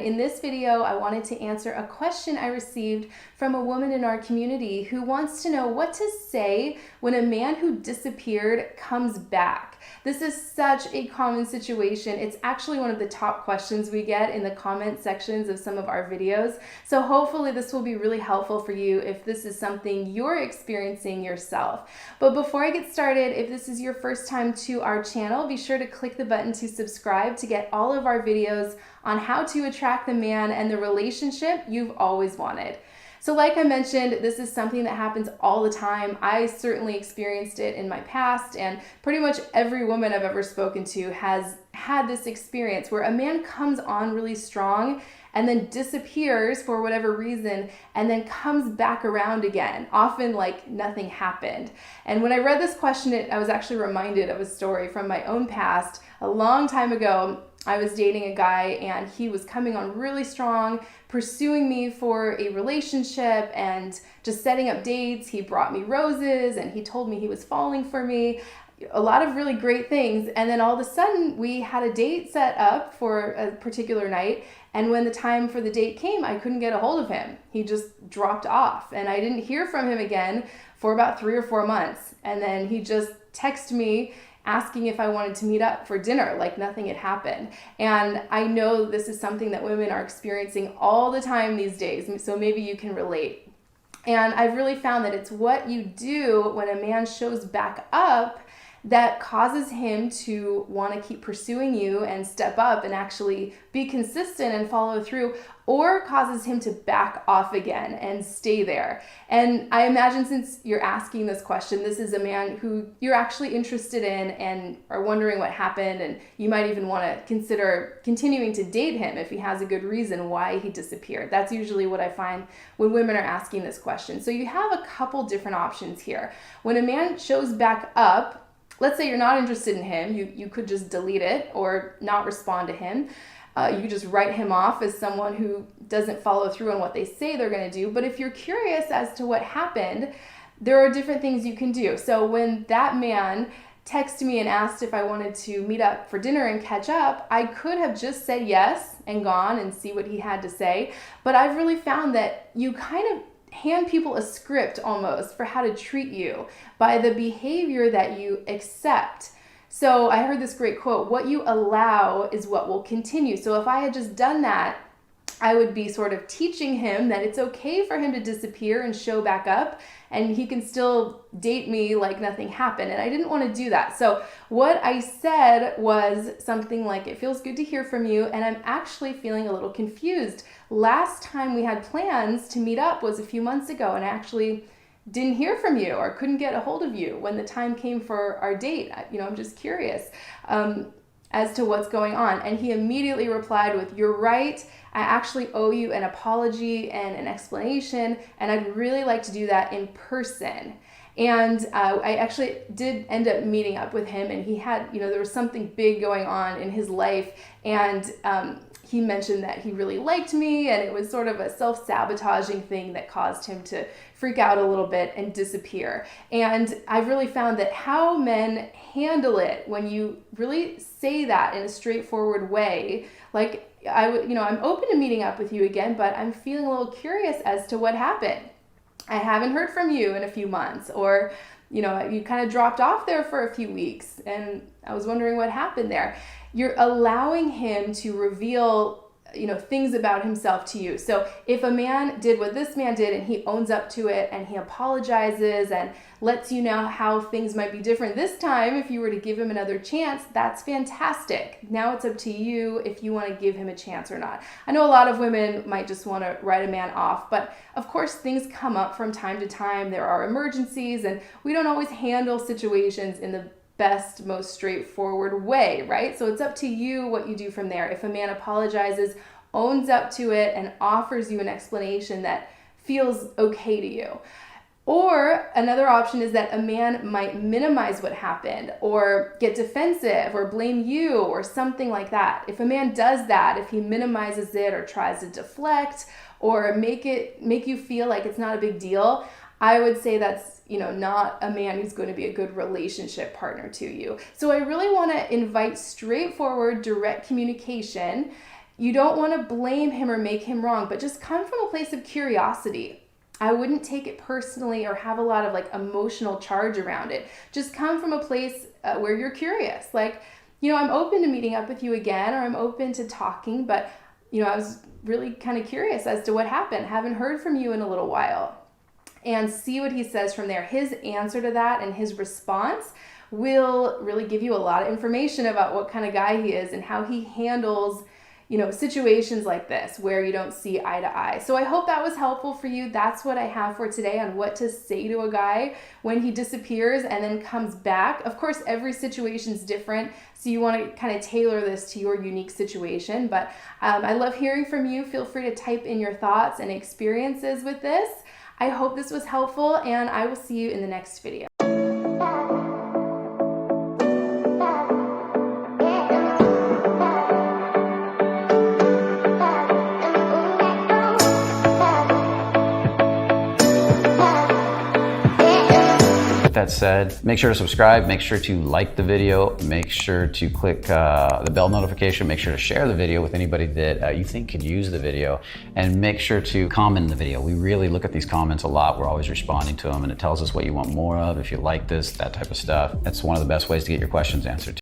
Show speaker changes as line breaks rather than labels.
in this video, I wanted to answer a question I received from a woman in our community who wants to know what to say when a man who disappeared comes back. This is such a common situation. It's actually one of the top questions we get in the comment sections of some of our videos. So hopefully this will be really helpful for you if this is something you're experiencing yourself. But before I get started, if this is your first time to our channel, be sure to click the button to subscribe to get all of our videos on how to attract the man and the relationship you've always wanted. So like I mentioned, this is something that happens all the time. I certainly experienced it in my past, and pretty much every woman I've ever spoken to has had this experience where a man comes on really strong and then disappears for whatever reason and then comes back around again, often like nothing happened. And when I read this question, I was actually reminded of a story from my own past. A long time ago, I was dating a guy and he was coming on really strong, pursuing me for a relationship and just setting up dates. He brought me roses and he told me he was falling for me. A lot of really great things. And then all of a sudden we had a date set up for a particular night. And when the time for the date came, I couldn't get a hold of him. He just dropped off and I didn't hear from him again for about 3 or 4 months. And then he just texted me asking if I wanted to meet up for dinner, like nothing had happened. And I know this is something that women are experiencing all the time these days, so maybe you can relate. And I've really found that it's what you do when a man shows back up that causes him to want to keep pursuing you and step up and actually be consistent and follow through, or causes him to back off again and stay there. And I imagine since you're asking this question, this is a man who you're actually interested in and are wondering what happened, and you might even want to consider continuing to date him if he has a good reason why he disappeared. That's usually what I find when women are asking this question. So you have a couple different options here. When a man shows back up, let's say you're not interested in him, you could just delete it or not respond to him. You could just write him off as someone who doesn't follow through on what they say they're going to do. But if you're curious as to what happened, there are different things you can do. So when that man texted me and asked if I wanted to meet up for dinner and catch up, I could have just said yes and gone and see what he had to say. But I've really found that you kind of hand people a script almost for how to treat you by the behavior that you accept. So I heard this great quote, what you allow is what will continue. So if I had just done that, I would be sort of teaching him that it's okay for him to disappear and show back up, and he can still date me like nothing happened. And I didn't want to do that. So what I said was something like, it feels good to hear from you, and I'm actually feeling a little confused. Last time we had plans to meet up was a few months ago, and I actually didn't hear from you or couldn't get a hold of you when the time came for our date. I'm just curious as to what's going on. And he immediately replied with, you're right, I actually owe you an apology and an explanation, and I'd really like to do that in person. And I actually did end up meeting up with him, and he had, there was something big going on in his life, and he mentioned that he really liked me, and it was sort of a self-sabotaging thing that caused him to freak out a little bit and disappear. And I've really found that how men handle it when you really say that in a straightforward way, like I'm open to meeting up with you again, but I'm feeling a little curious as to what happened. I haven't heard from you in a few months, or you kind of dropped off there for a few weeks and I was wondering what happened there. You're allowing him to reveal things about himself to you. So if a man did what this man did and he owns up to it and he apologizes and lets you know how things might be different this time if you were to give him another chance, that's fantastic. Now it's up to you if you want to give him a chance or not. I know a lot of women might just want to write a man off, but of course things come up from time to time. There are emergencies and we don't always handle situations in the best, most straightforward way, right? So it's up to you what you do from there. If a man apologizes, owns up to it, and offers you an explanation that feels okay to you. Or another option is that a man might minimize what happened or get defensive or blame you or something like that. If a man does that, if he minimizes it or tries to deflect or make you feel like it's not a big deal, I would say that's, not a man who's going to be a good relationship partner to you. So I really want to invite straightforward, direct communication. You don't want to blame him or make him wrong, but just come from a place of curiosity. I wouldn't take it personally or have a lot of like emotional charge around it. Just come from a place where you're curious. Like, I'm open to meeting up with you again, or I'm open to talking, but I was really kind of curious as to what happened. Haven't heard from you in a little while. And see what he says from there. His answer to that and his response will really give you a lot of information about what kind of guy he is and how he handles situations like this where you don't see eye to eye. So I hope that was helpful for you. That's what I have for today on what to say to a guy when he disappears and then comes back. Of course, every situation is different, so you want to kind of tailor this to your unique situation. But I love hearing from you. Feel free to type in your thoughts and experiences with this. I hope this was helpful, and I will see you in the next video.
That said, make sure to subscribe, make sure to like the video, make sure to click the bell notification, make sure to share the video with anybody that you think could use the video, and make sure to comment in the video. We really look at these comments a lot. We're always responding to them, and it tells us what you want more of, if you like this, that type of stuff. That's one of the best ways to get your questions answered.